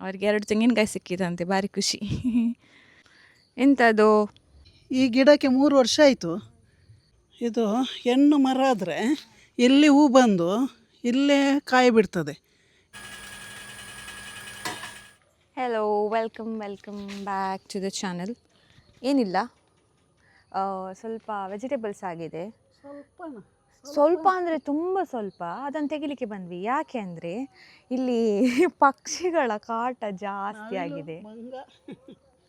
ಅವ್ರಿಗೆ 2 ತೆಂಗಿನಕಾಯಿ ಸಿಕ್ಕಿದಂತೆ, ಭಾರಿ ಖುಷಿ. ಎಂಥದ್ದು? ಈ ಗಿಡಕ್ಕೆ 3 ವರ್ಷ ಆಯಿತು. ಇದು ಹೆಣ್ಣು ಮರ ಆದರೆ ಇಲ್ಲಿ ಹೂ ಬಂದು ಇಲ್ಲೇ ಕಾಯಿ ಬಿಡ್ತದೆ. Hello, welcome back to the channel. ಏನಿಲ್ಲ, ಸ್ವಲ್ಪ ವೆಜಿಟೇಬಲ್ಸ್ ಆಗಿದೆ. ಸ್ವಲ್ಪ ಅಂದರೆ ತುಂಬ ಸ್ವಲ್ಪ. ಅದನ್ನು ತೆಗಿಲಿಕ್ಕೆ ಬಂದ್ವಿ. ಯಾಕೆ ಅಂದರೆ ಇಲ್ಲಿ ಪಕ್ಷಿಗಳ ಕಾಟ ಜಾಸ್ತಿ ಆಗಿದೆ.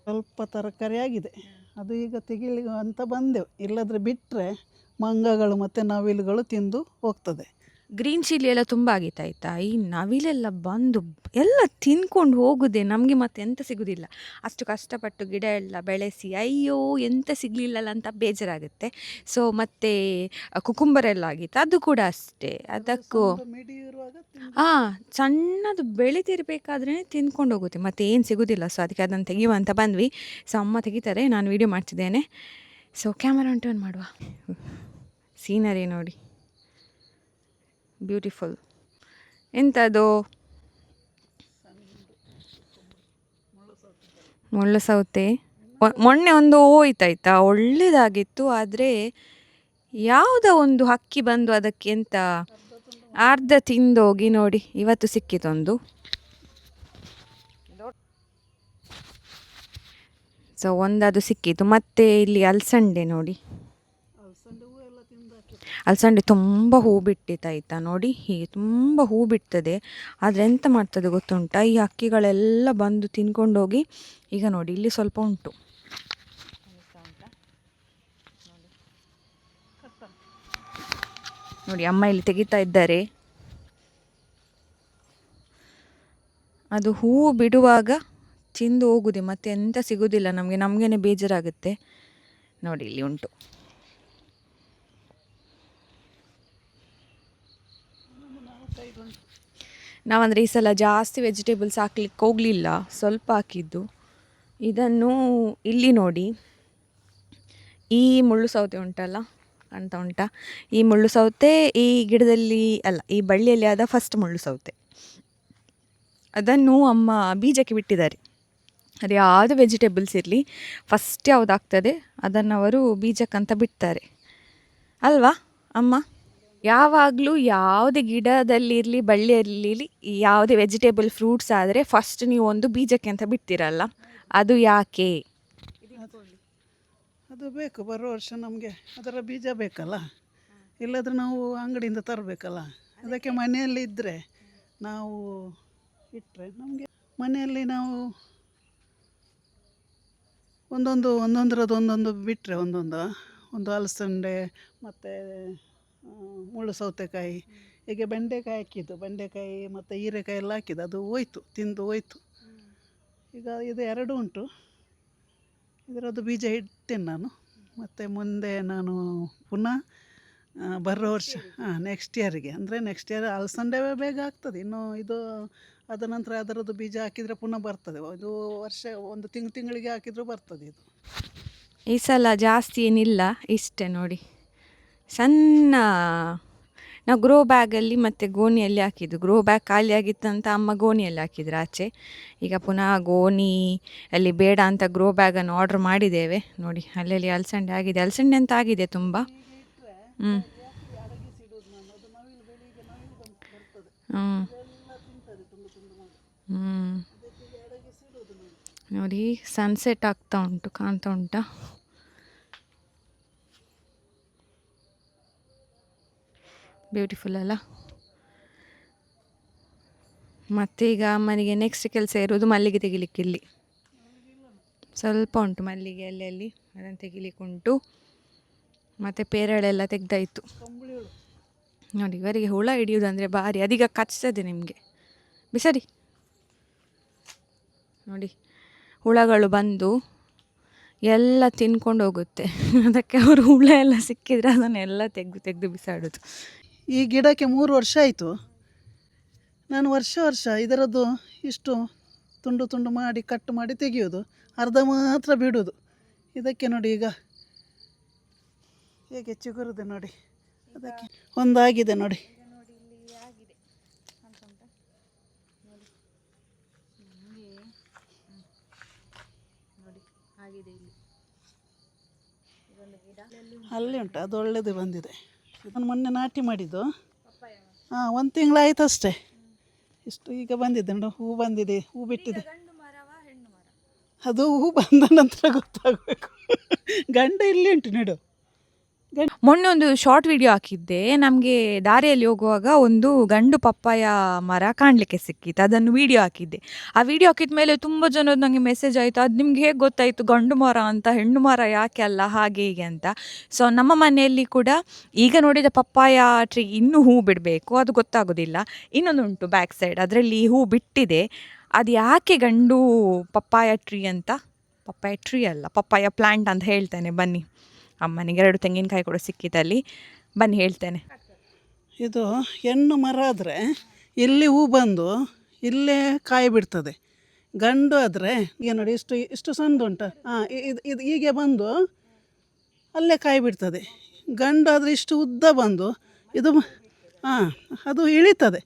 ಸ್ವಲ್ಪ ತರಕಾರಿ ಆಗಿದೆ, ಅದು ಈಗ ತೆಗಿಲಿ ಅಂತ ಬಂದೆವು. ಇಲ್ಲದ್ರೆ ಬಿಟ್ಟರೆ ಮಂಗಗಳು ಮತ್ತು ನವಿಲುಗಳು ತಿಂದು ಹೋಗ್ತದೆ. ಗ್ರೀನ್ ಚಿಲ್ಲಿ ಎಲ್ಲ ತುಂಬ ಆಗಿತ್ತಾಯ್ತಾ. ಈ ನವಿಲೆಲ್ಲ ಬಂದು ಎಲ್ಲ ತಿನ್ಕೊಂಡು ಹೋಗುದೆ. ನಮಗೆ ಮತ್ತೆ ಎಂತ ಸಿಗೋದಿಲ್ಲ. ಅಷ್ಟು ಕಷ್ಟಪಟ್ಟು ಗಿಡ ಎಲ್ಲ ಬೆಳೆಸಿ ಅಯ್ಯೋ ಎಂತ ಸಿಗಲಿಲ್ಲಲ್ಲ ಅಂತ ಬೇಜಾರಾಗುತ್ತೆ. ಸೊ ಮತ್ತು ಕುಕುಂಬರ್ ಎಲ್ಲ ಆಗಿತ್ತು, ಅದು ಕೂಡ ಅಷ್ಟೇ. ಅದಕ್ಕೂ ಸಣ್ಣದು ಬೆಳೆದಿರಬೇಕಾದ್ರೇ ತಿನ್ಕೊಂಡು ಹೋಗುತ್ತೆ, ಮತ್ತು ಏನು ಸಿಗೋದಿಲ್ಲ. ಸೊ ಅದಕ್ಕೆ ಅದನ್ನು ತೆಗೆಯುವ ಅಂತ ಬಂದ್ವಿ. ಸೊ ಅಮ್ಮ ತೆಗಿತಾರೆ, ನಾನು ವೀಡಿಯೋ ಮಾಡ್ತಿದ್ದೇನೆ. ಸೊ ಕ್ಯಾಮರಾ ಟರ್ನ್ ಮಾಡುವ. ಸೀನರಿ ನೋಡಿ, ಬ್ಯೂಟಿಫುಲ್. ಎಂಥದ್ದು? ಮುಳ್ಳು ಸೌತೆ. ಮೊನ್ನೆ ಒಂದು ಹೋಯ್ತಾಯ್ತಾ, ಒಳ್ಳೇದಾಗಿತ್ತು. ಆದರೆ ಯಾವುದೋ ಒಂದು ಹಕ್ಕಿ ಬಂದು ಅದಕ್ಕೆ ಎಂತ ಅರ್ಧ ತಿಂದೋಗಿ ನೋಡಿ ಇವತ್ತು ಸಿಕ್ಕಿತೊಂದು. ಸೊ ಒಂದದು ಸಿಕ್ಕಿತು. ಮತ್ತು ಇಲ್ಲಿ ಅಲಸಂಡೆ ನೋಡಿ, ಅಲಸಂಡೆ ತುಂಬ ಹೂ ಬಿಟ್ಟಿತ್ತಾಯ್ತಾ. ನೋಡಿ ಹೀಗೆ ತುಂಬ ಹೂ ಬಿಡ್ತದೆ. ಆದರೆ ಎಂತ ಮಾಡ್ತದೆ ಗೊತ್ತುಂಟಾ, ಈ ಹಕ್ಕಿಗಳೆಲ್ಲ ಬಂದು ತಿನ್ಕೊಂಡೋಗಿ. ಈಗ ನೋಡಿ ಇಲ್ಲಿ ಸ್ವಲ್ಪ ಉಂಟು. ನೋಡಿ ಅಮ್ಮ ಇಲ್ಲಿ ತೆಗಿತಾ ಇದ್ದಾರೆ. ಅದು ಹೂವು ಬಿಡುವಾಗ ತಿಂದು ಹೋಗುದೆ, ಮತ್ತೆ ಎಂತ ಸಿಗೋದಿಲ್ಲ ನಮಗೆ. ನಮಗೇನೆ ಬೇಜಾರಾಗುತ್ತೆ. ನೋಡಿ ಇಲ್ಲಿ ಉಂಟು. ನಾವಂದರೆ ಈ ಸಲ ಜಾಸ್ತಿ ವೆಜಿಟೇಬಲ್ಸ್ ಹಾಕ್ಲಿಕ್ಕೆ ಹೋಗಲಿಲ್ಲ, ಸ್ವಲ್ಪ ಹಾಕಿದ್ದು. ಇದನ್ನು ಇಲ್ಲಿ ನೋಡಿ, ಈ ಮುಳ್ಳು ಸೌತೆ ಉಂಟಲ್ಲ, ಕಾಣ್ತಾ ಉಂಟಾ? ಈ ಮುಳ್ಳು ಸೌತೆ ಈ ಗಿಡದಲ್ಲಿ ಅಲ್ಲ, ಈ ಬಳ್ಳಿಯಲ್ಲಿ ಆದ ಫಸ್ಟ್ ಮುಳ್ಳು ಸೌತೆ. ಅದನ್ನು ಅಮ್ಮ ಬೀಜಕ್ಕೆ ಬಿಟ್ಟಿದ್ದಾರೆ. ಅದು ಯಾವುದು ವೆಜಿಟೇಬಲ್ಸ್ ಇರಲಿ, ಫಸ್ಟ್ ಯಾವುದು ಆಗ್ತದೆ ಅದನ್ನು ಅವರು ಬೀಜಕ್ಕಂತ ಬಿಡ್ತಾರೆ ಅಲ್ವಾ ಅಮ್ಮ? ಯಾವಾಗಲೂ ಯಾವುದೇ ಗಿಡದಲ್ಲಿರಲಿ ಬಳ್ಳಿಯಲ್ಲಿರಲಿ ಯಾವುದೇ ವೆಜಿಟೇಬಲ್ ಫ್ರೂಟ್ಸ್ ಆದರೆ ಫಸ್ಟ್ ನೀವು ಒಂದು ಬೀಜಕ್ಕೆ ಅಂತ ಬಿಡ್ತೀರಲ್ಲ, ಅದು ಯಾಕೆ? ಅದು ಬೇಕು, ಬರೋ ವರ್ಷ ನಮಗೆ ಅದರ ಬೀಜ ಬೇಕಲ್ಲ. ಇಲ್ಲದ್ರೆ ನಾವು ಅಂಗಡಿಯಿಂದ ತರಬೇಕಲ್ಲ. ಅದಕ್ಕೆ ಮನೆಯಲ್ಲಿ ಇದ್ದರೆ ನಾವು ಇಟ್ಟರೆ ನಮಗೆ ಮನೆಯಲ್ಲಿ ನಾವು ಒಂದೊಂದರದ್ದು ಬಿಟ್ಟರೆ ಒಂದು ಅಲಸಂಡೆ ಮತ್ತು ಮುಳ್ಳು ಸೌತೆಕಾಯಿ, ಹೀಗೆ ಬೆಂಡೆಕಾಯಿ ಹಾಕಿದ್ದು, ಬೆಂಡೆಕಾಯಿ ಮತ್ತು ಹೀರೆಕಾಯಿ ಎಲ್ಲ ಹಾಕಿದ್ದು, ಅದು ಹೋಯ್ತು, ತಿಂದು ಹೋಯ್ತು. ಈಗ ಇದು 2 ಉಂಟು. ಇದರದ್ದು ಬೀಜ ಇಡ್ತೇನೆ ನಾನು. ಮತ್ತು ಮುಂದೆ ನಾನು ಪುನಃ ಬರೋ ವರ್ಷ ನೆಕ್ಸ್ಟ್ ಇಯರಿಗೆ, ಅಂದರೆ ನೆಕ್ಸ್ಟ್ ಇಯರ್ ಅಲಸಂಡೆ ಬೇಗ ಆಗ್ತದೆ. ಇನ್ನು ಇದು ಅದ ನಂತರ ಅದರದ್ದು ಬೀಜ ಹಾಕಿದರೆ ಪುನಃ ಬರ್ತದೆ. ಇದು ವರ್ಷ ಒಂದು ತಿಂಗಳಿಗೆ ಹಾಕಿದರೂ ಬರ್ತದೆ. ಇದು ಈ ಸಲ ಜಾಸ್ತಿ ಏನಿಲ್ಲ, ಇಷ್ಟೇ ನೋಡಿ. ಸಣ್ಣ ನಾವು ಗ್ರೋ ಬ್ಯಾಗಲ್ಲಿ ಮತ್ತು ಗೋಣಿಯಲ್ಲಿ ಹಾಕಿದ್ದು. ಗ್ರೋ ಬ್ಯಾಗ್ ಖಾಲಿ ಆಗಿತ್ತಂತ ಅಮ್ಮ ಗೋಣಿಯಲ್ಲಿ ಹಾಕಿದ್ರು ಆಚೆ. ಈಗ ಪುನಃ ಗೋಣಿ ಅಲ್ಲಿ ಬೇಡ ಅಂತ ಗ್ರೋ ಬ್ಯಾಗನ್ನು ಆರ್ಡ್ರ್ ಮಾಡಿದ್ದೇವೆ. ನೋಡಿ ಅಲ್ಲಲ್ಲಿ ಅಲಸಂಡೆ ಆಗಿದೆ. ಅಲಸಂಡೆ ಅಂತ ಆಗಿದೆ ತುಂಬ. ನೋಡಿ ಸನ್ಸೆಟ್ ಆಗ್ತಾ ಉಂಟು, ಕಾಣ್ತಾ ಉಂಟಾ? ಬ್ಯೂಟಿಫುಲ್ ಅಲ್ಲ? ಮತ್ತು ಈಗ ಅಮ್ಮನಿಗೆ ನೆಕ್ಸ್ಟ್ ಕೆಲಸ ಇರೋದು ಮಲ್ಲಿಗೆ ತೆಗಿಲಿಕ್ಕೆ. ಇಲ್ಲಿ ಸ್ವಲ್ಪ ಉಂಟು ಮಲ್ಲಿಗೆ ಅಲ್ಲಿ ಅದನ್ನು ತೆಗಿಲಿಕ್ಕೆ ಉಂಟು. ಮತ್ತು ಪೇರಳೆಲ್ಲ ತೆಗ್ದಾಯಿತು. ನೋಡಿ ಇವರಿಗೆ ಹುಳ ಹಿಡಿಯೋದಂದರೆ ಭಾರಿ, ಅದೀಗ ಕಚ್ತದೆ ನಿಮಗೆ. ಬಿಸರಿ ನೋಡಿ, ಹುಳಗಳು ಬಂದು ಎಲ್ಲ ತಿನ್ಕೊಂಡು ಹೋಗುತ್ತೆ. ಅದಕ್ಕೆ ಅವರು ಹುಳ ಎಲ್ಲ ಸಿಕ್ಕಿದರೆ ಅದನ್ನೆಲ್ಲ ತೆಗೆದು ಬಿಸಾಡೋದು. ಈ ಗಿಡಕ್ಕೆ 3 ವರ್ಷ ಆಯಿತು. ನಾನು ವರ್ಷ ಇದರದ್ದು ಇಷ್ಟು ತುಂಡು ಮಾಡಿ ಕಟ್ ಮಾಡಿ ತೆಗೆಯೋದು, ಅರ್ಧ ಮಾತ್ರ ಬಿಡೋದು. ಇದಕ್ಕೆ ನೋಡಿ ಈಗ ಹೇಗೆ ಚಿಗುರುದೆ ನೋಡಿ. ಅದಕ್ಕೆ ಒಂದಾಗಿದೆ ನೋಡಿ. ಅಲ್ಲಿ ಉಂಟು, ಅದು ಒಳ್ಳೆದು ಬಂದಿದೆ. ನಾನು ಮೊನ್ನೆ ನಾಟಿ ಮಾಡಿದ್ದು. ಹಾಂ, 1 ತಿಂಗಳಾಯ್ತು ಅಷ್ಟೇ. ಇಷ್ಟು ಈಗ ಬಂದಿದೆ ನೋಡಿ, ಹೂ ಬಂದಿದೆ, ಹೂ ಬಿಟ್ಟಿದೆ. ಅದು ಹೂ ಬಂದ ನಂತರ ಗೊತ್ತಾಗಬೇಕು. ಗಂಡು ಇಲ್ಲಿ ಉಂಟು ನೋಡು. ಮೊನ್ನೆ ಒಂದು ಶಾರ್ಟ್ ವಿಡಿಯೋ ಹಾಕಿದ್ದೆ, ನಮಗೆ ದಾರಿಯಲ್ಲಿ ಹೋಗುವಾಗ ಒಂದು ಗಂಡು ಪಪ್ಪಾಯ ಮರ ಕಾಣಲಿಕ್ಕೆ ಸಿಕ್ಕಿತ್ತು. ಅದನ್ನು ವಿಡಿಯೋ ಹಾಕಿದ್ದೆ. ಆ ವಿಡಿಯೋ ಹಾಕಿದ ಮೇಲೆ ತುಂಬ ಜನದ್ದು ನನಗೆ ಮೆಸೇಜ್ ಆಯಿತು, ಅದು ನಿಮ್ಗೆ ಹೇಗೆ ಗೊತ್ತಾಯಿತು ಗಂಡು ಮರ ಅಂತ, ಹೆಣ್ಣು ಮರ ಯಾಕೆ ಅಲ್ಲ ಹಾಗೆ ಹೀಗೆ ಅಂತ. ಸೊ ನಮ್ಮ ಮನೆಯಲ್ಲಿ ಕೂಡ ಈಗ ನೋಡಿದ ಪಪ್ಪಾಯ ಟ್ರೀ ಇನ್ನೂ ಹೂ ಬಿಡಬೇಕು, ಅದು ಗೊತ್ತಾಗೋದಿಲ್ಲ. ಇನ್ನೊಂದು ಉಂಟು ಬ್ಯಾಕ್ ಸೈಡ್, ಅದರಲ್ಲಿ ಹೂ ಬಿಟ್ಟಿದೆ. ಅದು ಯಾಕೆ ಗಂಡು ಪಪ್ಪಾಯ ಟ್ರೀ ಅಂತ, ಪಪ್ಪಾಯ ಟ್ರೀ ಅಲ್ಲ ಪಪ್ಪಾಯ ಪ್ಲ್ಯಾಂಟ್ ಅಂತ ಹೇಳ್ತೇನೆ ಬನ್ನಿ. ಅಮ್ಮನಿಗೆ 2 ತೆಂಗಿನಕಾಯಿ ಕೂಡ ಸಿಕ್ಕಿದಲ್ಲಿ, ಬನ್ನಿ ಹೇಳ್ತೇನೆ. ಇದು ಹೆಣ್ಣು ಮರ ಆದರೆ ಇಲ್ಲಿ ಹೂ ಬಂದು ಇಲ್ಲೇ ಕಾಯಿ ಬಿಡ್ತದೆ. ಗಂಡು ಆದರೆ ಈಗ ನೋಡಿ ಇಷ್ಟು ಸಣ್ಣ ಉಂಟು. ಹಾಂ, ಇದು ಹೀಗೆ ಬಂದು ಅಲ್ಲೇ ಕಾಯಿ ಬಿಡ್ತದೆ. ಗಂಡು ಆದರೆ ಇಷ್ಟು ಉದ್ದ ಬಂದು ಇದು ಹಾಂ ಅದು ಇಳಿತದೆ.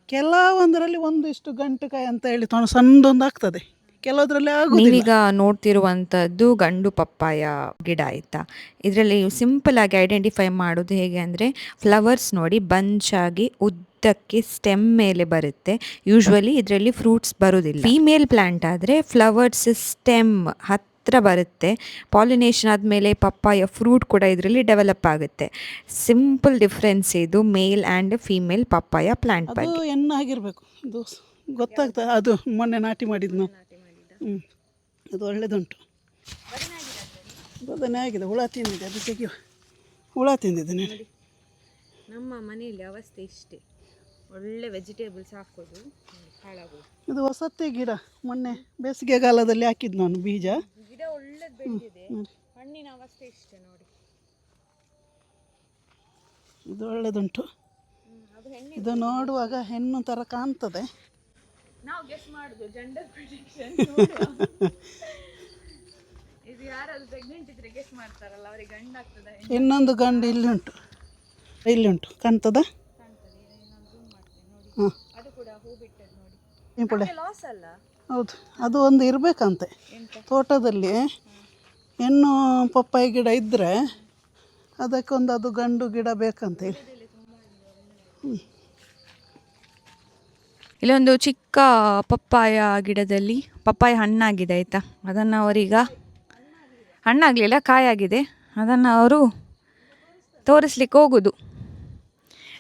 ಕೆಲವೊಂದರಲ್ಲಿ ಇಷ್ಟು ಗಂಟು ಕಾಯಿ ಅಂತ ಹೇಳಿ ಸಣ್ಣದೊಂದು ಆಗ್ತದೆ, ಕೆಲವೊಂದರಲ್ಲಿ ಆಗೋದಿಲ್ಲ. ನೀವೀಗ ನೋಡ್ತಿರುವಂಥದ್ದು ಗಂಡು ಪಪ್ಪಾಯ ಗಿಡ ಆಯಿತಾ. ಇದರಲ್ಲಿ ಸಿಂಪಲ್ ಆಗಿ ಐಡೆಂಟಿಫೈ ಮಾಡೋದು ಹೇಗೆ ಅಂದರೆ, ಫ್ಲವರ್ಸ್ ನೋಡಿ ಬಂಚಾಗಿ ಉದ್ದಕ್ಕೆ ಸ್ಟೆಮ್ ಮೇಲೆ ಬರುತ್ತೆ. ಯೂಶ್ವಲಿ ಇದರಲ್ಲಿ ಫ್ರೂಟ್ಸ್ ಬರೋದಿಲ್ಲ. ಫೀಮೇಲ್ ಪ್ಲ್ಯಾಂಟ್ ಆದರೆ ಫ್ಲವರ್ಸ್ ಸ್ಟೆಮ್ ಹತ್ತಿರ ಬರುತ್ತೆ. ಪಾಲಿನೇಷನ್ ಆದಮೇಲೆ ಪಪ್ಪಾಯ ಫ್ರೂಟ್ ಕೂಡ ಇದರಲ್ಲಿ ಡೆವಲಪ್ ಆಗುತ್ತೆ. ಸಿಂಪಲ್ ಡಿಫ್ರೆನ್ಸ್ ಇದು male and female papaya plant ಬಗ್ಗೆ. ಅದು ಹೆಣ್ಣಾಗಿರಬೇಕು, ಇದು ಗೊತ್ತಾಗ್ತದೆ. ಅದು ಮೊನ್ನೆ ನಾಟಿ ಮಾಡಿದ್ದು ನಾವು. ಅದು ಒಳ್ಳೆದುಂಟು. ಬದನೆ ಆಗಿದೆ, ಹುಳ ತಿಂದಿದೆ, ಅದು ತೆಗಿಯೋ ಹುಳ ತಿಂದಿದೆ. ನಾನು ನಮ್ಮ ಮನೆಯಲ್ಲಿ ಅವಸ್ಥೆ ಇಷ್ಟೇ, ಒಳ್ಳೆ ವೆಜಿಟೇಬಲ್ಸ್ ಹಾಕೋದು ಹಾಳಾಗೋದು. ಇದು ಹೊಸತ್ತೆ ಗಿಡ, ಮೊನ್ನೆ ಬೇಸಿಗೆಗಾಲದಲ್ಲಿ ಹಾಕಿದ್ದು ನಾನು ಬೀಜ. ಗಿಡ ಒಳ್ಳೆದು ಬೆಳೆದಿದೆ, ಹಣ್ಣಿನ ಅವಸ್ಥೆ ಇಷ್ಟೇ ನೋಡಿ. ಇದು ಒಳ್ಳೆದುಂಟು. ಇದು ನೋಡುವಾಗ ಹೆಣ್ಣು ಥರ ಕಾಣ್ತದೆ. ನಾವು ಗೆಸ್ ಮಾಡುದು ಜೆಂಡರ್ ಪ್ರಿಡಿಕ್ಷನ್. ಇದು ಯಾರಾದ್ರೂ ಪ್ರೆಗ್ನೆಂಟ್ ಇದ್ರೆ ಗೆಸ್ ಮಾಡ್ತಾರಲ್ಲ, ಅವರಿಗೆ ಗಂಡು ಆಗ್ತದ. ಇನ್ನೊಂದು ಗಂಡು ಇಲ್ಲಿ ಉಂಟು ಕಾಣ್ತದ. ಹಾಂ, ಅದು ಕೂಡ ಹೂ ಬಿಟ್ಟದ್ದು ನೋಡಿ. ಇಂಪುಳೆ ಲಾಸ್ ಅಲ್ಲ. ಹೌದು, ಅದು ಒಂದು ಇರಬೇಕಂತೆ ತೋಟದಲ್ಲಿ. ಹೆಣ್ಣು ಪಪ್ಪಾಯಿ ಗಿಡ ಇದ್ದರೆ ಅದಕ್ಕೊಂದು ಅದು ಗಂಡು ಗಿಡ ಬೇಕಂತೇಳಿ. ಇಲ್ಲೊಂದು ಚಿಕ್ಕ ಪಪ್ಪಾಯ ಗಿಡದಲ್ಲಿ ಪಪ್ಪಾಯ ಹಣ್ಣಾಗಿದೆ ಆಯಿತಾ. ಅದನ್ನು ಅವರೀಗ ಹಣ್ಣಾಗಲಿಲ್ಲ, ಕಾಯಾಗಿದೆ. ಅದನ್ನು ಅವರು ತೋರಿಸ್ಲಿಕ್ಕೆ ಹೋಗೋದು.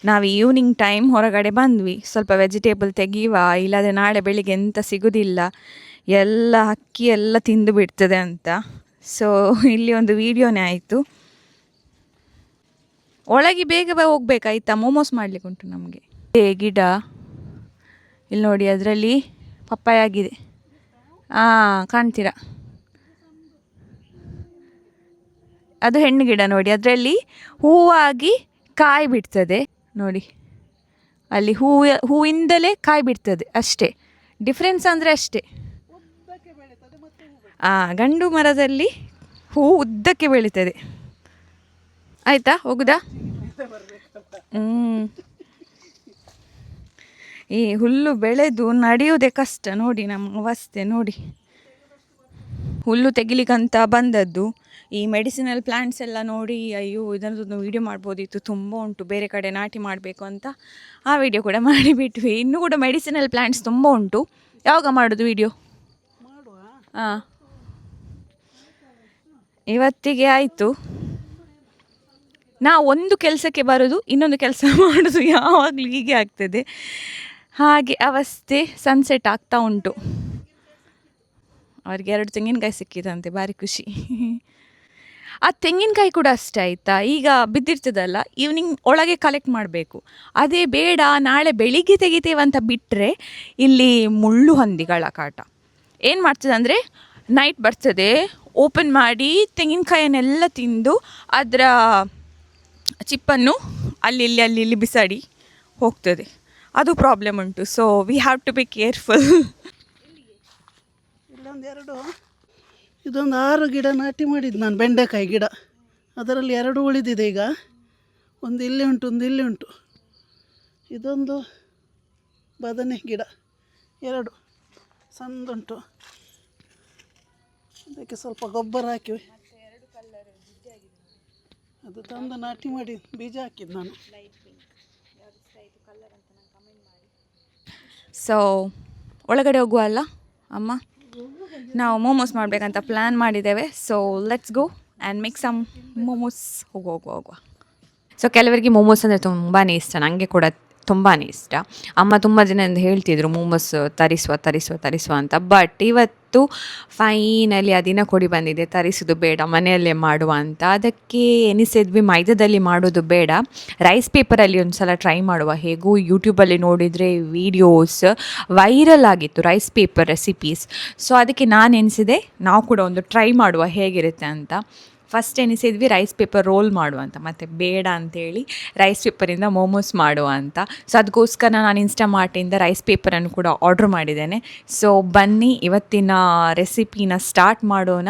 ನಾವು ಈವ್ನಿಂಗ್ ಟೈಮ್ ಹೊರಗಡೆ ಬಂದ್ವಿ, ಸ್ವಲ್ಪ ವೆಜಿಟೇಬಲ್ ತೆಗೀವ, ಇಲ್ಲಾಂದರೆ ನಾಳೆ ಬೆಳಿಗ್ಗೆ ಎಂತ ಸಿಗೋದಿಲ್ಲ, ಎಲ್ಲ ಅಕ್ಕಿ ಎಲ್ಲ ತಿಂದು ಬಿಡ್ತದೆ ಅಂತ. ಸೊ ಇಲ್ಲಿ ಒಂದು ವಿಡಿಯೋನೇ ಆಯಿತು. ಒಳಗೆ ಬೇಗ ಹೋಗ್ಬೇಕಾಯ್ತಾ, ಮೋಮೋಸ್ ಮಾಡಲಿಕ್ಕೆ ಉಂಟು ನಮಗೆ. ಗಿಡ ಇಲ್ಲಿ ನೋಡಿ, ಅದರಲ್ಲಿ ಪಪ್ಪಾಯ ಆಗಿದೆ. ಕಾಣ್ತೀರಾ, ಅದು ಹೆಣ್ಣು ಗಿಡ ನೋಡಿ. ಅದರಲ್ಲಿ ಹೂವಾಗಿ ಕಾಯಿ ಬಿಡ್ತದೆ ನೋಡಿ, ಅಲ್ಲಿ ಹೂವಿಂದಲೇ ಕಾಯಿ ಬಿಡ್ತದೆ ಅಷ್ಟೇ. ಡಿಫ್ರೆನ್ಸ್ ಅಂದರೆ ಅಷ್ಟೇ. ಗಂಡು ಮರದಲ್ಲಿ ಹೂ ಉದ್ದಕ್ಕೆ ಬೆಳೀತದೆ. ಆಯಿತಾ, ಹೋಗುದಾ? ಈ ಹುಲ್ಲು ಬೆಳೆದು ನಡೆಯೋದೇ ಕಷ್ಟ ನೋಡಿ, ನಮ್ಮ ಅವಸ್ಥೆ ನೋಡಿ. ಹುಲ್ಲು ತೆಗಿಲಿಕ್ಕಂತ ಬಂದದ್ದು, ಈ ಮೆಡಿಸಿನಲ್ ಪ್ಲ್ಯಾಂಟ್ಸ್ ಎಲ್ಲ ನೋಡಿ ಅಯ್ಯೋ ಇದನ್ನೊಂದು ವೀಡಿಯೋ ಮಾಡ್ಬೋದಿತ್ತು, ತುಂಬ ಉಂಟು, ಬೇರೆ ಕಡೆ ನಾಟಿ ಮಾಡಬೇಕು ಅಂತ ಆ ವಿಡಿಯೋ ಕೂಡ ಮಾಡಿಬಿಟ್ವಿ. ಇನ್ನೂ ಕೂಡ ಮೆಡಿಸಿನಲ್ ಪ್ಲ್ಯಾಂಟ್ಸ್ ತುಂಬ ಉಂಟು. ಯಾವಾಗ ಮಾಡೋದು ವಿಡಿಯೋ? ಹಾಂ, ಇವತ್ತಿಗೆ ಆಯಿತು. ನಾವು ಒಂದು ಕೆಲಸಕ್ಕೆ ಬರೋದು, ಇನ್ನೊಂದು ಕೆಲಸ ಮಾಡೋದು, ಯಾವಾಗಲೂ ಹೀಗೆ ಆಗ್ತದೆ. ಹಾಗೆ ಅವಸ್ಥೆ. ಸನ್ಸೆಟ್ ಆಗ್ತಾ ಉಂಟು. ಅವ್ರಿಗೆ 2 ತೆಂಗಿನಕಾಯಿ ಸಿಕ್ಕಿದಂತೆ, ಭಾರಿ ಖುಷಿ. ಆ ತೆಂಗಿನಕಾಯಿ ಕೂಡ ಅಷ್ಟೇ ಆಯಿತಾ, ಈಗ ಬಿದ್ದಿರ್ತದಲ್ಲ, ಈವ್ನಿಂಗ್ ಒಳಗೆ ಕಲೆಕ್ಟ್ ಮಾಡಬೇಕು. ಅದೇ ಬೇಡ ನಾಳೆ ಬೆಳಿಗ್ಗೆ ತೆಗಿತೇವೆ ಅಂತ ಬಿಟ್ಟರೆ ಇಲ್ಲಿ ಮುಳ್ಳು ಹಂದಿಗಳ ಕಾಟ. ಏನು ಮಾಡ್ತದೆ ಅಂದರೆ, ನೈಟ್ ಬರ್ತದೆ, ಓಪನ್ ಮಾಡಿ ತೆಂಗಿನಕಾಯನ್ನೆಲ್ಲ ತಿಂದು ಅದರ ಚಿಪ್ಪನ್ನು ಅಲ್ಲಿ ಇಲ್ಲಿ ಬಿಸಾಡಿ ಹೋಗ್ತದೆ. ಅದು ಪ್ರಾಬ್ಲಮ್ ಉಂಟು. So we have to be careful. ಇದೊಂದು 6 ಗಿಡ ನಾಟಿ ಮಾಡಿದ್ದು ನಾನು, ಬೆಂಡೆಕಾಯಿ ಗಿಡ. ಅದರಲ್ಲಿ 2 ಉಳಿದಿದೆ ಈಗ. ಒಂದು ಇಲ್ಲಿ ಉಂಟು, ಒಂದು ಇಲ್ಲಿ ಉಂಟು. ಇದೊಂದು ಬದನೆ ಗಿಡ 2 ಸಣ್ಣದುಂಟು. ಅದಕ್ಕೆ ಸ್ವಲ್ಪ ಗೊಬ್ಬರ ಹಾಕಿ ಅದು ತಂದು ನಾಟಿ ಮಾಡಿ ಬೀಜ ಹಾಕಿದ್ದು ನಾನು. ಸೊ ಒಳಗಡೆ ಹೋಗುವ ಅಲ್ಲ ಅಮ್ಮ, ನಾವು ಮೋಮೋಸ್ ಮಾಡಬೇಕಂತ ಪ್ಲ್ಯಾನ್ ಮಾಡಿದ್ದೇವೆ. So let's go and make some momos. ಹೋಗುವ. ಸೊ ಕೆಲವರಿಗೆ ಮೋಮೋಸ್ ಅಂದರೆ ತುಂಬಾ ಇಷ್ಟ, ನನಗೆ ಕೂಡ ತುಂಬಾ ಇಷ್ಟ. ಅಮ್ಮ ತುಂಬ ದಿನದಿಂದ ಹೇಳ್ತಿದ್ರು ಮೋಮೋಸ್ ತರಿಸುವ ಅಂತ. ಬಟ್ ಇವತ್ತು ಫೈನಲಿ ಆ ದಿನ ಕೊಡಿ ಬಂದಿದೆ, ತರಿಸೋದು ಬೇಡ ಮನೆಯಲ್ಲೇ ಮಾಡುವ ಅಂತ. ಅದಕ್ಕೆ ಎನಿಸಿದ್ವಿ ಮೈದಾದಲ್ಲಿ ಮಾಡೋದು ಬೇಡ, ರೈಸ್ ಪೇಪರಲ್ಲಿ ಒಂದು ಸಲ ಟ್ರೈ ಮಾಡುವ. ಹೇಗೂ ಯೂಟ್ಯೂಬಲ್ಲಿ ನೋಡಿದರೆ ವೀಡಿಯೋಸ್ ವೈರಲ್ ಆಗಿತ್ತು ರೈಸ್ ಪೇಪರ್ ರೆಸಿಪೀಸ್. ಸೊ ಅದಕ್ಕೆ ನಾನು ಎನಿಸಿದೆ ನಾವು ಕೂಡ ಒಂದು ಟ್ರೈ ಮಾಡುವ ಹೇಗಿರುತ್ತೆ ಅಂತ. ಫಸ್ಟ್ ಎನಿಸಿದ್ವಿ ರೈಸ್ ಪೇಪರ್ ರೋಲ್ ಮಾಡುವ ಅಂತ, ಮತ್ತು ಬೇಡ ಅಂತೇಳಿ ರೈಸ್ ಪೇಪರಿಂದ ಮೋಮೋಸ್ ಮಾಡುವ ಅಂತ. ಸೊ ಅದಕ್ಕೋಸ್ಕರ ನಾನು ಇನ್ಸ್ಟಾಮಾರ್ಟಿಂದ ರೈಸ್ ಪೇಪರನ್ನು ಕೂಡ ಆರ್ಡ್ರ್ ಮಾಡಿದ್ದೇನೆ. ಸೊ ಬನ್ನಿ ಇವತ್ತಿನ ರೆಸಿಪಿನ ಸ್ಟಾರ್ಟ್ ಮಾಡೋಣ.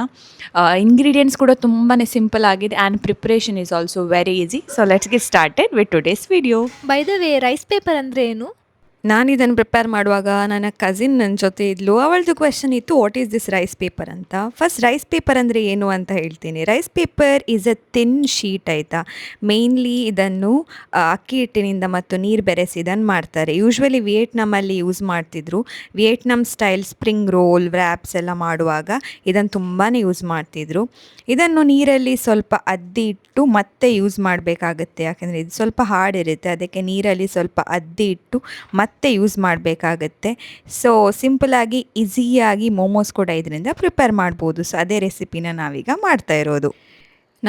ಇಂಗ್ರೀಡಿಯೆಂಟ್ಸ್ ಕೂಡ ತುಂಬಾ ಸಿಂಪಲ್ ಆಗಿದೆ and preparation is also very easy. So let's get started with today's video. By the way, rice paper ಅಂದರೆ ಏನು? ನಾನು ಇದನ್ನು ಪ್ರಿಪೇರ್ ಮಾಡುವಾಗ ನನ್ನ ಕಸಿನ್ ನನ್ನ ಜೊತೆ ಇದ್ಲು. ಅವಳದು ಕ್ವೆಶನ್ ಇತ್ತು, what is this rice paper ಅಂತ. ಫಸ್ಟ್ ರೈಸ್ ಪೇಪರ್ ಅಂದರೆ ಏನು ಅಂತ ಹೇಳ್ತೀನಿ. Rice paper is a thin sheet ಆಯಿತಾ. ಮೇಯ್ನ್ಲಿ ಇದನ್ನು ಅಕ್ಕಿ ಹಿಟ್ಟಿನಿಂದ ಮತ್ತು ನೀರು ಬೆರೆಸಿ ಇದನ್ನು ಮಾಡ್ತಾರೆ. ಯೂಶ್ವಲಿ ವಿಯೆಟ್ನಾಮಲ್ಲಿ ಯೂಸ್ ಮಾಡ್ತಿದ್ರು. Vietnam style spring roll, wraps ಎಲ್ಲ ಮಾಡುವಾಗ ಇದನ್ನು ತುಂಬಾ ಯೂಸ್ ಮಾಡ್ತಿದ್ರು. ಇದನ್ನು ನೀರಲ್ಲಿ ಸ್ವಲ್ಪ ಅದ್ದಿ ಇಟ್ಟು ಮತ್ತೆ ಯೂಸ್ ಮಾಡಬೇಕಾಗತ್ತೆ, ಯಾಕೆಂದರೆ ಇದು ಸ್ವಲ್ಪ ಹಾರ್ಡಿರುತ್ತೆ. ಅದಕ್ಕೆ ನೀರಲ್ಲಿ ಸ್ವಲ್ಪ ಅದ್ದಿ ಇಟ್ಟು ಮತ್ತೆ ಯೂಸ್ ಮಾಡಬೇಕಾಗತ್ತೆ. ಸೊ ಸಿಂಪಲಾಗಿ ಈಸಿಯಾಗಿ ಮೋಮೋಸ್ ಕೂಡ ಇದರಿಂದ ಪ್ರಿಪೇರ್ ಮಾಡ್ಬೋದು. ಸೊ ಅದೇ ರೆಸಿಪಿನ ನಾವೀಗ ಮಾಡ್ತಾ ಇರೋದು.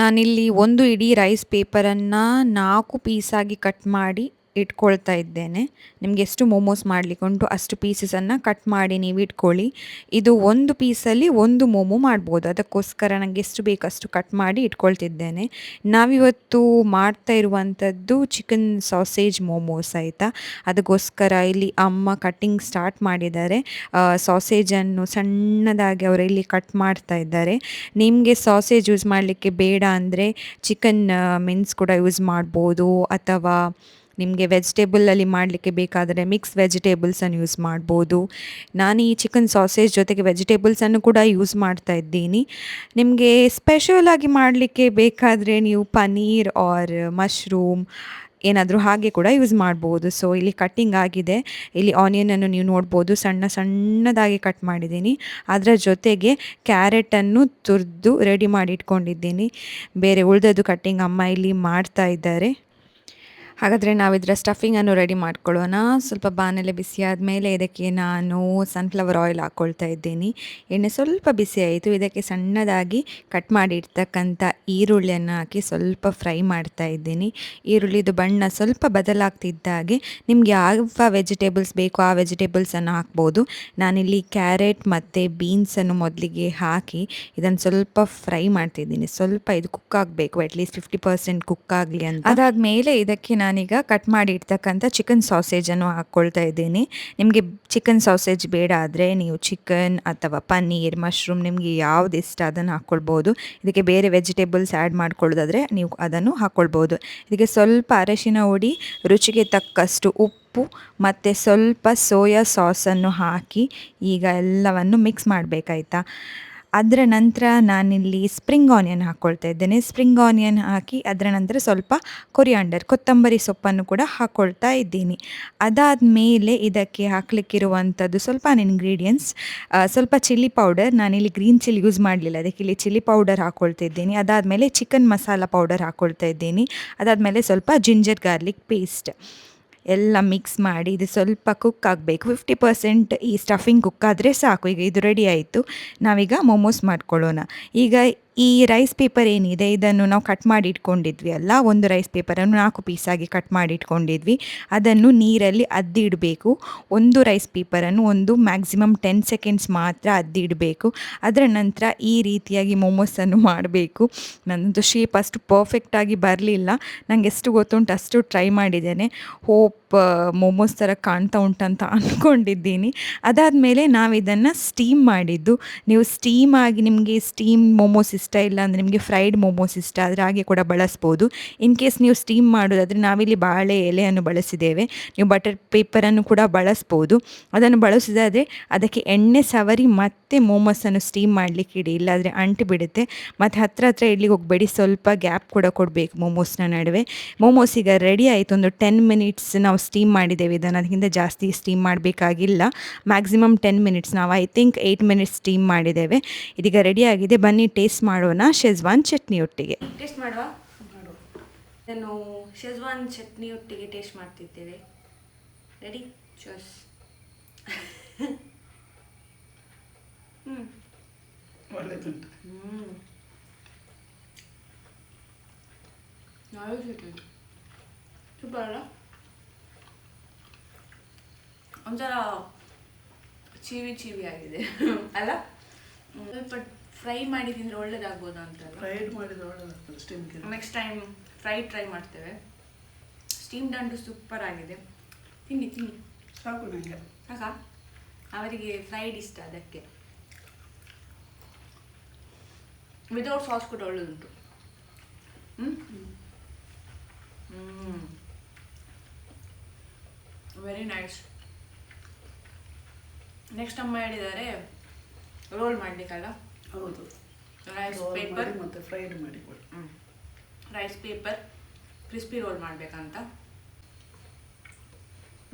ನಾನಿಲ್ಲಿ ಒಂದು ಇಡೀ ರೈಸ್ ಪೇಪರನ್ನು 4 ಪೀಸಾಗಿ ಕಟ್ ಮಾಡಿ ಇಟ್ಕೊಳ್ತಾ ಇದ್ದೇನೆ. ನಿಮಗೆ ಎಷ್ಟು ಮೋಮೋಸ್ ಮಾಡಲಿಕ್ಕೆ ಉಂಟು ಅಷ್ಟು ಪೀಸಸನ್ನು ಕಟ್ ಮಾಡಿ ನೀವು ಇಟ್ಕೊಳ್ಳಿ. ಇದು ಒಂದು ಪೀಸಲ್ಲಿ ಒಂದು ಮೋಮೋ ಮಾಡ್ಬೋದು, ಅದಕ್ಕೋಸ್ಕರ ನನಗೆ ಎಷ್ಟು ಬೇಕಷ್ಟು ಕಟ್ ಮಾಡಿ ಇಟ್ಕೊಳ್ತಿದ್ದೇನೆ. ನಾವಿವತ್ತು ಮಾಡ್ತಾ ಇರುವಂಥದ್ದು ಚಿಕನ್ ಸಾಸೇಜ್ ಮೋಮೋಸ್ ಆಯಿತಾ. ಅದಕ್ಕೋಸ್ಕರ ಇಲ್ಲಿ ಅಮ್ಮ ಕಟ್ಟಿಂಗ್ ಸ್ಟಾರ್ಟ್ ಮಾಡಿದ್ದಾರೆ. ಸಾಸೇಜನ್ನು ಸಣ್ಣದಾಗಿ ಅವರು ಇಲ್ಲಿ ಕಟ್ ಮಾಡ್ತಾ ಇದ್ದಾರೆ. ನಿಮಗೆ ಸಾಸೇಜ್ ಯೂಸ್ ಮಾಡಲಿಕ್ಕೆ ಬೇಡ ಅಂದರೆ ಚಿಕನ್ ಮಿನ್ಸ್ ಕೂಡ ಯೂಸ್ ಮಾಡ್ಬೋದು, ಅಥವಾ ನಿಮಗೆ ವೆಜಿಟೇಬಲಲ್ಲಿ ಮಾಡಲಿಕ್ಕೆ ಬೇಕಾದರೆ ಮಿಕ್ಸ್ ವೆಜಿಟೇಬಲ್ಸನ್ನು ಯೂಸ್ ಮಾಡ್ಬೋದು. ನಾನು ಈ ಚಿಕನ್ ಸಾಸೇಜ್ ಜೊತೆಗೆ ವೆಜಿಟೇಬಲ್ಸನ್ನು ಕೂಡ ಯೂಸ್ ಮಾಡ್ತಾ ಇದ್ದೀನಿ. ನಿಮಗೆ ಸ್ಪೆಷಲಾಗಿ ಮಾಡಲಿಕ್ಕೆ ಬೇಕಾದರೆ ನೀವು ಪನ್ನೀರ್ ಆರ್ ಮಶ್ರೂಮ್ ಏನಾದರೂ ಹಾಗೆ ಕೂಡ ಯೂಸ್ ಮಾಡ್ಬೋದು. ಸೊ ಇಲ್ಲಿ ಕಟ್ಟಿಂಗ್ ಆಗಿದೆ. ಇಲ್ಲಿ ಆನಿಯನನ್ನು ನೀವು ನೋಡ್ಬೋದು, ಸಣ್ಣದಾಗಿ ಕಟ್ ಮಾಡಿದ್ದೀನಿ. ಅದರ ಜೊತೆಗೆ ಕ್ಯಾರೆಟನ್ನು ತುರಿದು ರೆಡಿ ಮಾಡಿ ಇಟ್ಕೊಂಡಿದ್ದೀನಿ. ಬೇರೆ ಉಳಿದದ್ದು ಕಟ್ಟಿಂಗ್ ಅಮ್ಮ ಇಲ್ಲಿ ಮಾಡ್ತಾ ಇದ್ದಾರೆ. ಹಾಗಾದರೆ ನಾವು ಇದರ ಸ್ಟಫಿಂಗನ್ನು ರೆಡಿ ಮಾಡ್ಕೊಳ್ಳೋಣ. ಸ್ವಲ್ಪ ಬಾಣಲೆ ಬಿಸಿ ಆದಮೇಲೆ ಇದಕ್ಕೆ ನಾನು ಸನ್ಫ್ಲವರ್ ಆಯಿಲ್ ಹಾಕ್ಕೊಳ್ತಾ ಇದ್ದೀನಿ. ಎಣ್ಣೆ ಸ್ವಲ್ಪ ಬಿಸಿ ಆಯಿತು. ಇದಕ್ಕೆ ಸಣ್ಣದಾಗಿ ಕಟ್ ಮಾಡಿ ಇಡ್ತಕ್ಕಂಥ ಈರುಳ್ಳಿಯನ್ನು ಹಾಕಿ ಸ್ವಲ್ಪ ಫ್ರೈ ಮಾಡ್ತಾ ಇದ್ದೀನಿ. ಈರುಳ್ಳಿದು ಬಣ್ಣ ಸ್ವಲ್ಪ ಬದಲಾಗ್ತಿದ್ದಾಗೆ ನಿಮಗೆ ಯಾವ ವೆಜಿಟೇಬಲ್ಸ್ ಬೇಕೋ ಆ ವೆಜಿಟೇಬಲ್ಸನ್ನು ಹಾಕ್ಬೋದು. ನಾನಿಲ್ಲಿ ಕ್ಯಾರೆಟ್ ಮತ್ತು ಬೀನ್ಸನ್ನು ಮೊದಲಿಗೆ ಹಾಕಿ ಇದನ್ನು ಸ್ವಲ್ಪ ಫ್ರೈ ಮಾಡ್ತಿದ್ದೀನಿ. ಸ್ವಲ್ಪ ಇದು ಕುಕ್ ಆಗಬೇಕು, ಅಟ್ಲೀಸ್ಟ್ 50% ಕುಕ್ ಆಗಲಿ ಅಂತ. ಅದಾದಮೇಲೆ ಇದಕ್ಕೆ ನಾನೀಗ ಕಟ್ ಮಾಡಿ ಇಡ್ತಕ್ಕಂಥ ಚಿಕನ್ ಸಾಸೇಜನ್ನು ಹಾಕ್ಕೊಳ್ತಾ ಇದ್ದೀನಿ. ನಿಮಗೆ ಚಿಕನ್ ಸಾಸೇಜ್ ಬೇಡ ಆದರೆ ನೀವು ಚಿಕನ್ ಅಥವಾ ಪನ್ನೀರ್, ಮಶ್ರೂಮ್ ನಿಮಗೆ ಯಾವ್ದು ಇಷ್ಟ ಅದನ್ನು ಹಾಕ್ಕೊಳ್ಬೋದು. ಇದಕ್ಕೆ ಬೇರೆ ವೆಜಿಟೇಬಲ್ಸ್ ಆ್ಯಡ್ ಮಾಡ್ಕೊಳ್ಳೋದಾದರೆ ನೀವು ಅದನ್ನು ಹಾಕ್ಕೊಳ್ಬೋದು. ಇದಕ್ಕೆ ಸ್ವಲ್ಪ ಅರಶಿನ ಹುಡಿ, ರುಚಿಗೆ ತಕ್ಕಷ್ಟು ಉಪ್ಪು ಮತ್ತು ಸ್ವಲ್ಪ ಸೋಯಾ ಸಾಸನ್ನು ಹಾಕಿ ಈಗ ಎಲ್ಲವನ್ನು ಮಿಕ್ಸ್ ಮಾಡಬೇಕಾಯ್ತಾ. ಅದರ ನಂತರ ನಾನಿಲ್ಲಿ ಸ್ಪ್ರಿಂಗ್ ಆನಿಯನ್ ಹಾಕ್ಕೊಳ್ತಾ ಇದ್ದೇನೆ. ಸ್ಪ್ರಿಂಗ್ ಆನಿಯನ್ ಹಾಕಿ ಅದರ ನಂತರ ಸ್ವಲ್ಪ ಕೊತ್ತಂಬರಿ ಸೊಪ್ಪನ್ನು ಕೂಡ ಹಾಕ್ಕೊಳ್ತಾ ಇದ್ದೀನಿ. ಅದಾದಮೇಲೆ ಇದಕ್ಕೆ ಹಾಕಲಿಕ್ಕಿರುವಂಥದ್ದು ಸ್ವಲ್ಪ ಇಂಗ್ರೀಡಿಯೆಂಟ್ಸ್, ಸ್ವಲ್ಪ ಚಿಲ್ಲಿ ಪೌಡರ್. ನಾನಿಲ್ಲಿ ಗ್ರೀನ್ ಚಿಲ್ಲಿ ಯೂಸ್ ಮಾಡಲಿಲ್ಲ, ಅದಕ್ಕೆ ಇಲ್ಲಿ ಚಿಲ್ಲಿ ಪೌಡರ್ ಹಾಕ್ಕೊಳ್ತಾ ಇದ್ದೀನಿ. ಅದಾದಮೇಲೆ ಚಿಕನ್ ಮಸಾಲ ಪೌಡರ್ ಹಾಕ್ಕೊಳ್ತಾ ಇದ್ದೀನಿ. ಅದಾದಮೇಲೆ ಸ್ವಲ್ಪ ಜಿಂಜರ್ ಗಾರ್ಲಿಕ್ ಪೇಸ್ಟ್ ಎಲ್ಲ ಮಿಕ್ಸ್ ಮಾಡಿ ಇದು ಸ್ವಲ್ಪ ಕುಕ್ ಆಗಬೇಕು. 50% ಈ ಸ್ಟಫಿಂಗ್ ಕುಕ್ ಆದರೆ ಸಾಕು. ಈಗ ಇದು ರೆಡಿ ಆಯಿತು. ನಾವೀಗ ಮೋಮೋಸ್ ಮಾಡ್ಕೊಳ್ಳೋಣ. ಈಗ ಈ ರೈಸ್ ಪೇಪರ್ ಏನಿದೆ ಇದನ್ನು ನಾವು ಕಟ್ ಮಾಡಿ ಇಟ್ಕೊಂಡಿದ್ವಿ ಅಲ್ಲ, ಒಂದು ರೈಸ್ ಪೇಪರನ್ನು 4 ಪೀಸಾಗಿ ಕಟ್ ಮಾಡಿ ಇಟ್ಕೊಂಡಿದ್ವಿ. ಅದನ್ನು ನೀರಲ್ಲಿ ಅದ್ದಿ ಇಡಬೇಕು. ಒಂದು ರೈಸ್ ಪೇಪರನ್ನು ಒಂದು ಮ್ಯಾಕ್ಸಿಮಮ್ 10 ಸೆಕೆಂಡ್ಸ್ ಮಾತ್ರ ಅದ್ದಿ ಇಡಬೇಕು. ಅದರ ನಂತರ ಈ ರೀತಿಯಾಗಿ ಮೋಮೋಸನ್ನು ಮಾಡಬೇಕು. ನನ್ನದು ಶೇಪ್ ಅಷ್ಟು ಪರ್ಫೆಕ್ಟಾಗಿ ಬರಲಿಲ್ಲ, ನನಗೆ ಎಷ್ಟು ಗೊತ್ತುಂಟು ಅಷ್ಟು ಟ್ರೈ ಮಾಡಿದ್ದೇನೆ. ಹೋಪ್ ಮೋಮೋಸ್ ಥರ ಕಾಣ್ತಾ ಉಂಟಂತ ಅಂದ್ಕೊಂಡಿದ್ದೀನಿ. ಅದಾದಮೇಲೆ ನಾವು ಇದನ್ನು ಸ್ಟೀಮ್ ಮಾಡಿದ್ದು. ನೀವು ಸ್ಟೀಮ್ ಆಗಿ ನಿಮಗೆ ಸ್ಟೀಮ್ ಮೋಮೋಸ್ ಇಷ್ಟ ಇಲ್ಲ ಅಂದರೆ ನಿಮಗೆ ಫ್ರೈಡ್ ಮೋಮೋಸ್ ಇಷ್ಟ ಆದರೆ ಹಾಗೆ ಕೂಡ ಬಳಸ್ಬೋದು. ಇನ್ ಕೇಸ್ ನೀವು ಸ್ಟೀಮ್ ಮಾಡೋದಾದರೆ ನಾವಿಲ್ಲಿ ಬಾಳೆ ಎಲೆಯನ್ನು ಬಳಸಿದ್ದೇವೆ. ನೀವು ಬಟರ್ ಪೇಪರನ್ನು ಕೂಡ ಬಳಸ್ಬೋದು. ಅದನ್ನು ಬಳಸೋದಾದರೆ ಅದಕ್ಕೆ ಎಣ್ಣೆ ಸವರಿ ಮತ್ತೆ ಮೋಮೋಸನ್ನು ಸ್ಟೀಮ್ ಮಾಡಲಿಕ್ಕೆ ಇಡಿ, ಇಲ್ಲಾದರೆ ಅಂಟಿ ಬಿಡುತ್ತೆ. ಮತ್ತು ಹತ್ರ ಇಡ್ಲಿಕ್ಕೆ ಹೋಗಬೇಡಿ, ಸ್ವಲ್ಪ ಗ್ಯಾಪ್ ಕೂಡ ಕೊಡಬೇಕು ಮೋಮೋಸ್ನ ನಡುವೆ. ಮೋಮೋಸ್ ಈಗ ರೆಡಿ ಆಯಿತು. ಒಂದು 10 ಮಿನಿಟ್ಸ್ ನಾವು ಸ್ಟೀಮ್ ಮಾಡಿದ್ದೇವೆ ಇದನ್ನು, ಅದಕ್ಕಿಂತ ಜಾಸ್ತಿ ಸ್ಟೀಮ್ ಮಾಡಬೇಕಾಗಿಲ್ಲ. ಮ್ಯಾಕ್ಸಿಮಮ್ 10 ಮಿನಿಟ್ಸ್, ನಾವು ಐ ಥಿಂಕ್ 8 ಮಿನಿಟ್ಸ್ ಸ್ಟೀಮ್ ಮಾಡಿದ್ದೇವೆ. ಇದೀಗ ರೆಡಿ ಆಗಿದೆ. ಬನ್ನಿ ಟೇಸ್ಟ್ ಮಾಡೋಣ ಶೆಜ್ವಾನ್ ಚಟ್ನಿಯೊಟ್ಟಿಗೆ. ಟೇಸ್ಟ್ ಮಾಡುವ. ನಾನು ಶೆಜ್ವಾನ್ ಚಟ್ನಿಯೊಟ್ಟಿಗೆ ಟೇಸ್ಟ್ ಮಾಡ್ತಿದ್ದೇವೆ. ರೆಡಿ? ಚೂಸ್. ಒಳ್ಳೆದುಂಟು. ಸೂಪರ್ ಅಲ್ಲ? ಒಂಥರ ಚೀವಿ ಆಗಿದೆ ಅಲ್ಲ? ಸ್ವಲ್ಪ ಫ್ರೈ ಮಾಡಿ ತಿಂದರೆ ಒಳ್ಳೇದಾಗ್ಬೋದು ಅಂತಲ್ಲ? ಫ್ರೈಡ್ ಮಾಡಿದ್ರೆ ಒಳ್ಳೆದಾಗ್ತದೆ ಸ್ಟೀಮ್ಗೆ. ನೆಕ್ಸ್ಟ್ ಟೈಮ್ ಫ್ರೈಡ್ ಟ್ರೈ ಮಾಡ್ತೇವೆ. ಸ್ಟೀಮ್ಡ್ ಅಂಟು ಸೂಪರ್ ಆಗಿದೆ. ತಿನ್ನಿ ಸಾಕು ನನಗೆ. ಸಾಕಾ? ಅವರಿಗೆ ಫ್ರೈಡ್ ಇಷ್ಟ, ಅದಕ್ಕೆ. ವಿದೌಟ್ ಸಾಸ್ ಕೂಡ ಒಳ್ಳೆದುಂಟು. Very nice. ನೆಕ್ಸ್ಟ್ ಅಮ್ಮ ಹೇಳಿದ್ದಾರೆ ರೋಲ್ ಮಾಡಲಿಕ್ಕಲ್ಲ? ಹೌದು, ರೈಸ್ ಪೇಪರ್ ಮತ್ತು ಫ್ರೈಡ್ ಮಾಡಿ ಕೊಡಿ. ರೈಸ್ ಪೇಪರ್ ಕ್ರಿಸ್ಪಿ ರೋಲ್ ಮಾಡಬೇಕಂತ.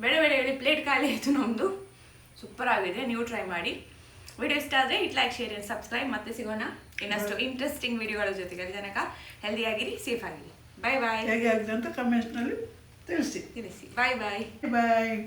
ಬೇಡ ಹೇಳಿ ಪ್ಲೇಟ್ ಖಾಲಿ ಆಯಿತು ನಮ್ಮದು. ಸೂಪರ್ ಆಗಿದೆ, ನೀವು ಟ್ರೈ ಮಾಡಿ. ವಿಡಿಯೋ ಇಷ್ಟ ಆದರೆ it like, share and subscribe. ಮತ್ತೆ ಸಿಗೋಣ ಇನ್ನಷ್ಟು ಇಂಟ್ರೆಸ್ಟಿಂಗ್ ವಿಡಿಯೋಗಳ ಜೊತೆಗೆ. ಅಲ್ಲಿ ತನಕ ಹೆಲ್ದಿಯಾಗಿರಿ, ಸೇಫ್ ಆಗಿರಿ. ಬಾಯ್. ಹೇಗೆ ಆಗಿದೆ ಅಂತ ಕಮೆಂಟ್ನಲ್ಲಿ ತಿಳಿಸಿ. ಬಾಯ್. ಬಾಯ್.